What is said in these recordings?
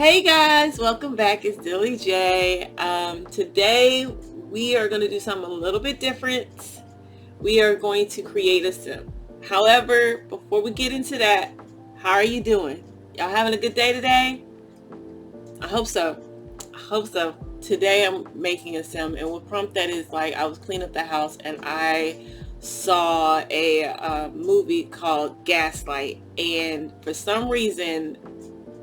Hey guys, welcome back. It's Dilly J. Today we are going to do something a little bit different. We are going to create a sim. However, before we get into that, how are you doing? Y'all having a good day today? I hope so. Today I'm making a sim, and what prompt that is, like, I was cleaning up the house and I saw a movie called Gaslight, and for some reason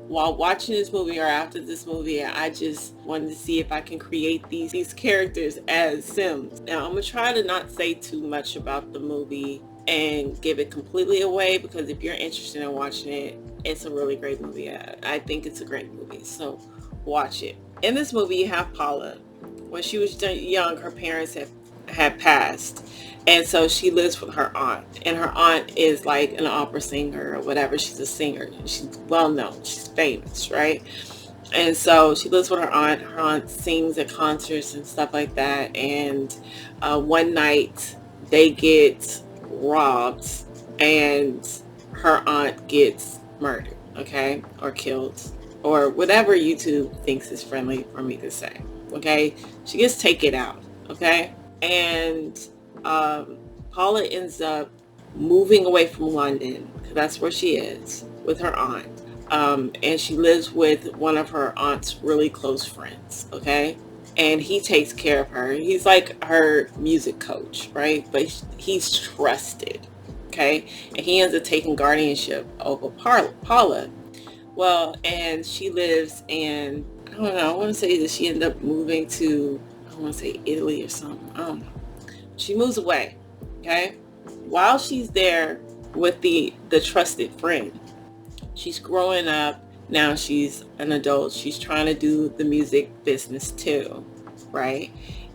while watching this movie or after this movie, I just wanted to see if I can create these characters as Sims. Now, I'm going to try to not say too much about the movie and give it completely away, because if you're interested in watching it, it's a really great movie. I think it's a great movie, so watch it. In this movie, you have Paula. When she was young, her parents had passed, and so she lives with her aunt, and her aunt is like an opera singer or whatever. She's a singer. She's well known. She's famous, right? And so she lives with her aunt. Her aunt sings at concerts and stuff like that. And one night they get robbed, and her aunt gets murdered, okay, or killed, or whatever YouTube thinks is friendly for me to say. Okay, she gets taken out. Okay, and Paula ends up moving away from London, because that's where she is, with her aunt. And she lives with one of her aunt's really close friends, okay? And he takes care of her. He's like her music coach, right? But he's trusted, okay? And he ends up taking guardianship over Paula. Well, and she lives in, I don't know, I want to say that she ended up moving to, I want to say Italy or something. I don't know. She moves away, okay? While she's there with the trusted friend, she's growing up. Now she's an adult. She's trying to do the music business too, right?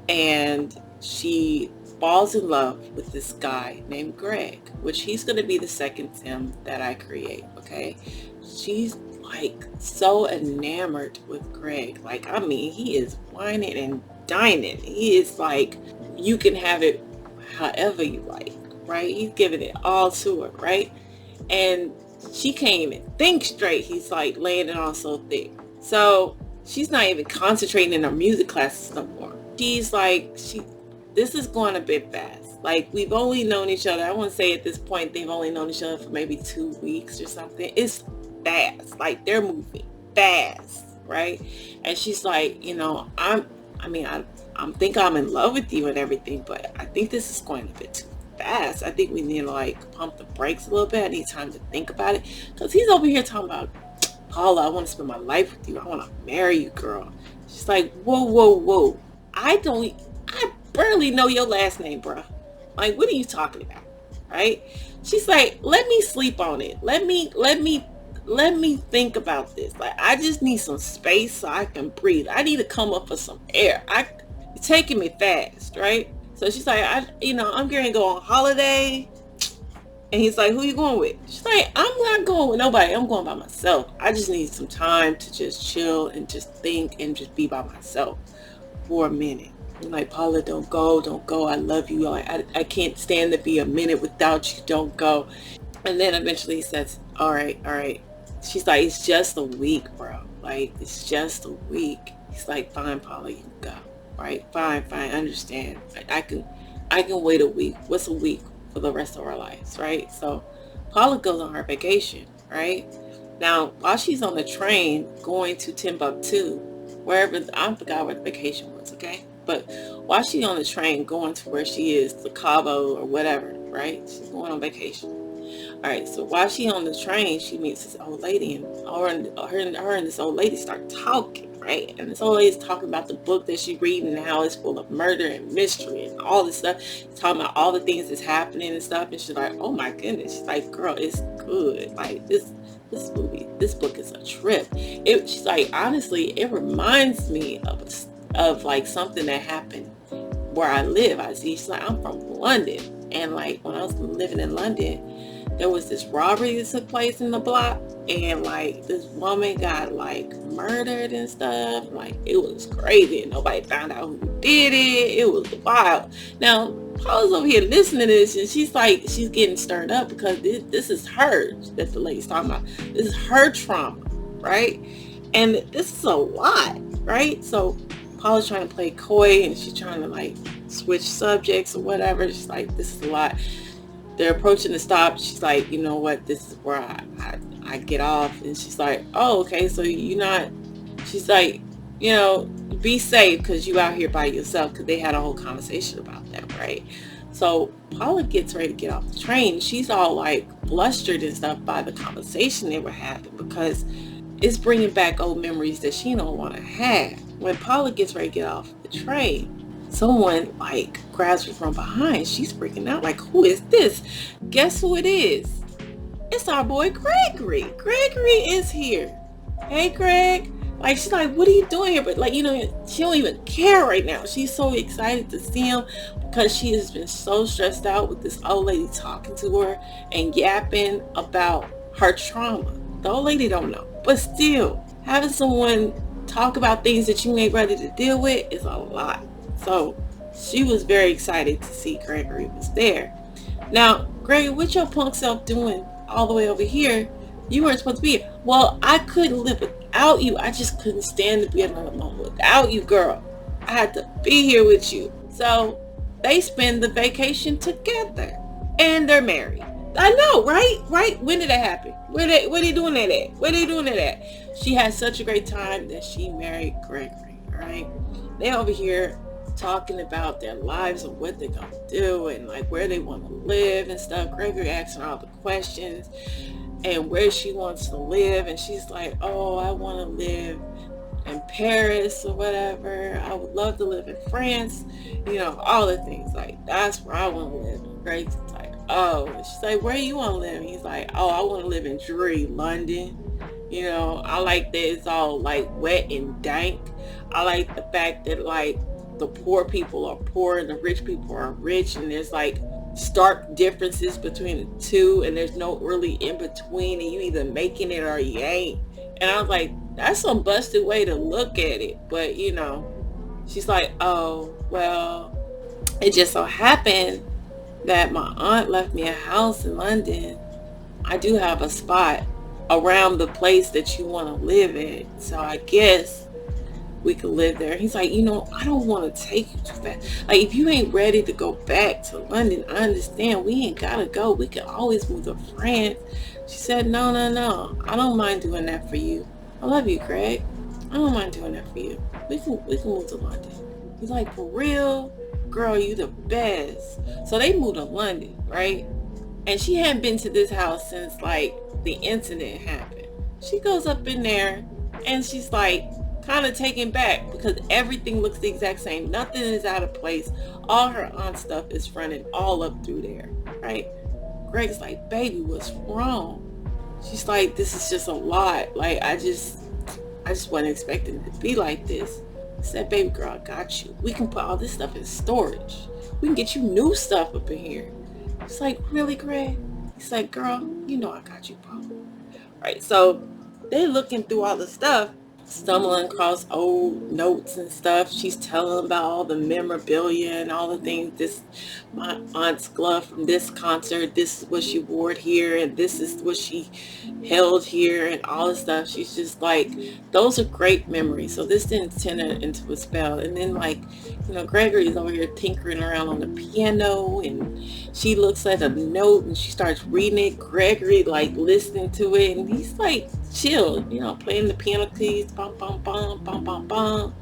And she falls in love with this guy named Greg, which he's going to be the second Sim that I create, okay? She's like so enamored with Greg. Like, I mean, he is whining and dining. He is like, you can have it however you like, right? He's giving it all to her, right? And she can't even think straight. He's like laying it on so thick. So she's not even concentrating in her music classes no more. She's like, this is going a bit fast. Like, we've only known each other, I want to say at this point, they've only known each other for maybe 2 weeks or something. It's fast. Like, they're moving fast, right? And she's like, I think I'm in love with you and everything, but I think this is going a bit too fast. I think we need to like pump the brakes a little bit. I need time to think about it, because he's over here talking about, Paula, I want to spend my life with you. I want to marry you, girl. She's like, whoa. I barely know your last name, bro. Like, what are you talking about? Right? She's like, let me sleep on it. Let me think about this. Like, I just need some space so I can breathe. I need to come up for some air. You're taking me fast, right? So she's like, I'm going to go on holiday. And he's like, who you going with? She's like, I'm not going with nobody. I'm going by myself. I just need some time to just chill and just think and just be by myself for a minute. I'm like, Paula, don't go. I love you. I can't stand to be a minute without you. Don't go. And then eventually he says, all right. She's like, it's just a week, bro. Like, it's just a week. He's like, fine, Paula, you can go. Right? Fine, understand. I can wait a week. What's a week for the rest of our lives, right? So Paula goes on her vacation, right? Now, while she's on the train going to Timbuktu, wherever, I forgot where the vacation was, okay? But while she's on the train going to where she is, to Cabo or whatever, right? She's going on vacation. All right, so while she's on the train, she meets this old lady, and her and this old lady start talking, right? And this old lady's talking about the book that she's reading and how it's full of murder and mystery and all this stuff. She's talking about all the things that's happening and stuff, and she's like, oh my goodness. She's like, girl, it's good. Like, this book is a trip. She's like, honestly, it reminds me of like something that happened where I live. She's like, I'm from London, and like when I was living in London, there was this robbery that took place in the block, and like this woman got like murdered and stuff. Like, it was crazy, and nobody found out who did it. It was wild. Now Paula's over here listening to this, and she's getting stirred up, because this is her that the lady's talking about. This is her trauma, right? And this is a lot, right? So Paula's trying to play coy and she's trying to like switch subjects or whatever. She's like, this is a lot. They're approaching the stop. She's like, you know what? This is where I get off. And she's like, oh, okay. So you're not, she's like, you know, be safe because you out here by yourself, because they had a whole conversation about that, right? So Paula gets ready to get off the train. She's all like flustered and stuff by the conversation they were having, because it's bringing back old memories that she don't want to have. When Paula gets ready to get off the train, someone like grabs her from behind. She's freaking out like, who is this? Guess who it is? It's our boy Gregory. Gregory is here. Hey, Greg. Like, she's like, what are you doing here? But like, you know, she don't even care right now. She's so excited to see him because she has been so stressed out with this old lady talking to her and yapping about her trauma. The old lady don't know, but still having someone talk about things that you ain't ready to deal with is a lot. So she was very excited to see Gregory was there. Now, Gregory, what your punk self doing all the way over here? You weren't supposed to be here. Well, I couldn't live without you. I just couldn't stand to be another moment without you, girl. I had to be here with you. So they spend the vacation together and they're married. I know, right? Right? When did that happen? Where they doing that at? Where they doing that at? She had such a great time that she married Gregory, right? They over here talking about their lives and what they're gonna do and like where they want to live and stuff. Gregory asking all the questions and where she wants to live, and she's like, oh, I want to live in Paris or whatever. I would love to live in France, you know, all the things. Like, that's where I want to live. And Greg's like, oh. And she's like, where you want to live? And he's like, oh, I want to live in Drury, London. You know, I like that it's all like wet and dank. I like the fact that like the poor people are poor and the rich people are rich, and there's like stark differences between the two, and there's no really in between, and you either making it or you ain't. And I was like, that's some busted way to look at it. But you know, she's like, oh, well, it just so happened that my aunt left me a house in London. I do have a spot around the place that you want to live in, so I guess we could live there. He's like, you know, I don't want to take you too fast. Like, if you ain't ready to go back to London, I understand. We ain't gotta go. We can always move to France. She said, no. I don't mind doing that for you. I love you, Greg. I don't mind doing that for you. We can move to London. He's like, for real? Girl, you the best. So they moved to London, right? And she hadn't been to this house since like the incident happened. She goes up in there and she's like, kind of taken back because everything looks the exact same. Nothing is out of place. All her aunt stuff is running all up through there, right? Greg's like, baby, what's wrong? She's like, this is just a lot. Like, I just wasn't expecting it to be like this. I said, baby girl, I got you. We can put all this stuff in storage. We can get you new stuff up in here. She's like, really, Greg? He's like, girl, you know I got you, bro. Right, so they're looking through all the stuff, stumbling across old notes and stuff. She's telling about all the memorabilia and all the things. This, my aunt's glove from this concert, this is what she wore here, and this is what she held here, and all this stuff. She's just like, those are great memories. So this didn't send her into a spell. And then like, you know, Gregory's over here tinkering around on the piano, and she looks at a note and she starts reading it. Gregory like listening to it, and he's like chill, you know, playing the piano keys, bum bum bum bum bum bum.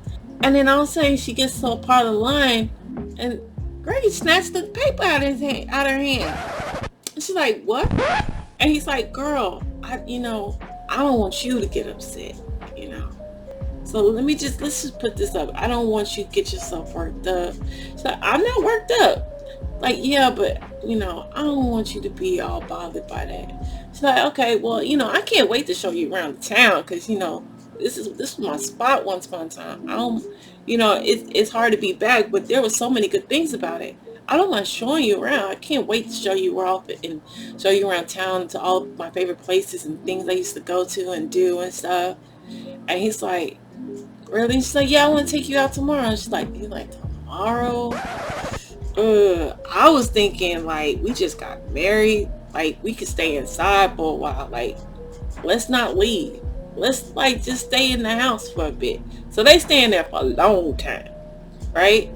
And then all of a sudden she gets to a part of the line, and Gregory snatched the paper out of her hand. And she's like, what? And he's like, girl, I don't want you to get upset, you know. So let's just put this up. I don't want you to get yourself worked up. She's like, I'm not worked up. Like, yeah, but, you know, I don't want you to be all bothered by that. She's like, okay, well, you know, I can't wait to show you around the town because, you know, this was my spot once upon a time. I don't, you know, it's hard to be back, but there were so many good things about it. I don't mind showing you around. I can't wait to show you off and show you around town to all my favorite places and things I used to go to and do and stuff. And he's like, really? She's like, yeah, I want to take you out tomorrow. And she's like, tomorrow? I was thinking like we just got married, like we could stay inside for a while, like let's not leave. let's like just stay in the house for a bit. So they stay in there for a long time, right?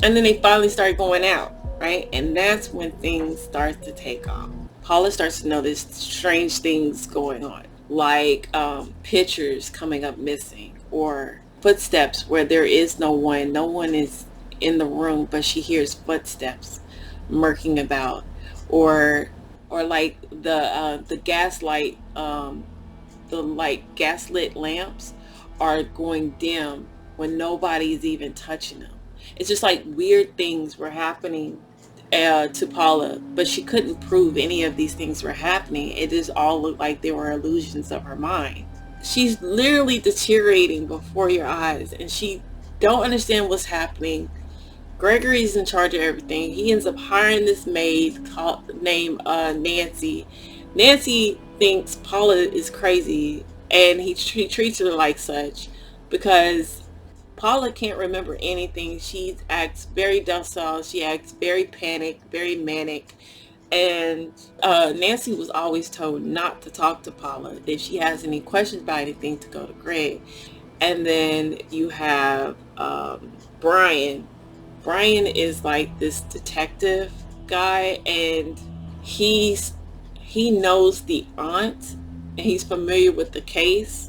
And then they finally start going out, right? And that's when things start to take off. Paula starts to notice strange things going on, like pictures coming up missing, or footsteps where there is no one. No one is in the room, but she hears footsteps murking about, or like the gaslight, the like gaslit lamps are going dim when nobody's even touching them. It's just like weird things were happening to Paula, but she couldn't prove any of these things were happening. It just all looked like they were illusions of her mind. She's literally deteriorating before your eyes, and she don't understand what's happening. Gregory's in charge of everything. He ends up hiring this maid named Nancy. Nancy thinks Paula is crazy, and he treats her like such because Paula can't remember anything. She acts very docile. She acts very panicked, very manic. And Nancy was always told not to talk to Paula. If she has any questions about anything, to go to Greg. And then you have Brian. Brian is like this detective guy, and he knows the aunt, and he's familiar with the case.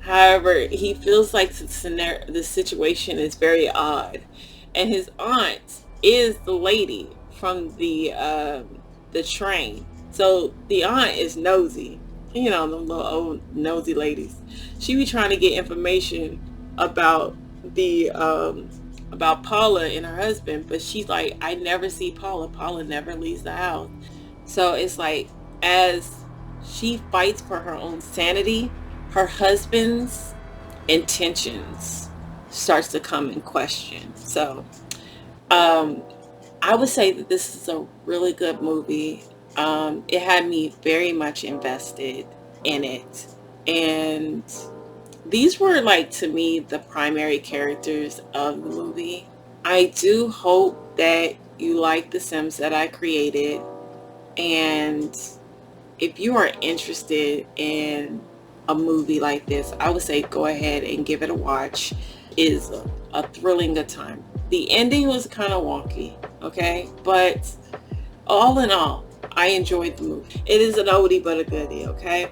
However, he feels like the situation is very odd, and his aunt is the lady from the train. So the aunt is nosy, you know, the little old nosy ladies. She be trying to get information about the about Paula and her husband, but she's like, I never see Paula. Paula never leaves the house. So it's like, as she fights for her own sanity, her husband's intentions starts to come in question. So I would say that this is a really good movie. It had me very much invested in it, and these were, like, to me, the primary characters of the movie. I do hope that you like the Sims that I created, and if you are interested in a movie like this, I would say go ahead and give it a watch. It is a thrilling good time. The ending was kind of wonky, okay? But all in all, I enjoyed the movie. It is an oldie but a goodie, okay?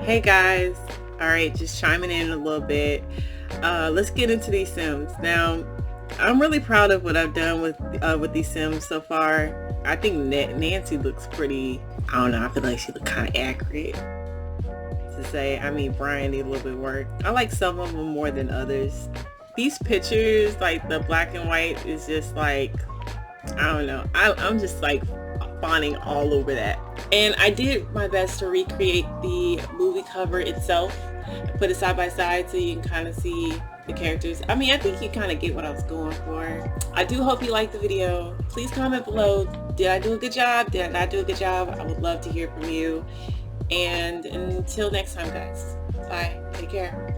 Hey guys, all right, just chiming in a little bit. Let's get into these Sims. Now, I'm really proud of what I've done with these Sims so far. I think Nancy looks pretty, I don't know, I feel like she looks kind of accurate to say. I mean, Brian need a little bit of work. I like some of them more than others. These pictures, like the black and white, is just like, I don't know. I'm just like fawning all over that. And I did my best to recreate the movie cover itself. I put it side by side so you can kind of see the characters. I mean, I think you kind of get what I was going for. I do hope you liked the video. Please comment below. Did I do a good job? Did I not do a good job? I would love to hear from you. And until next time, guys. Bye. Take care.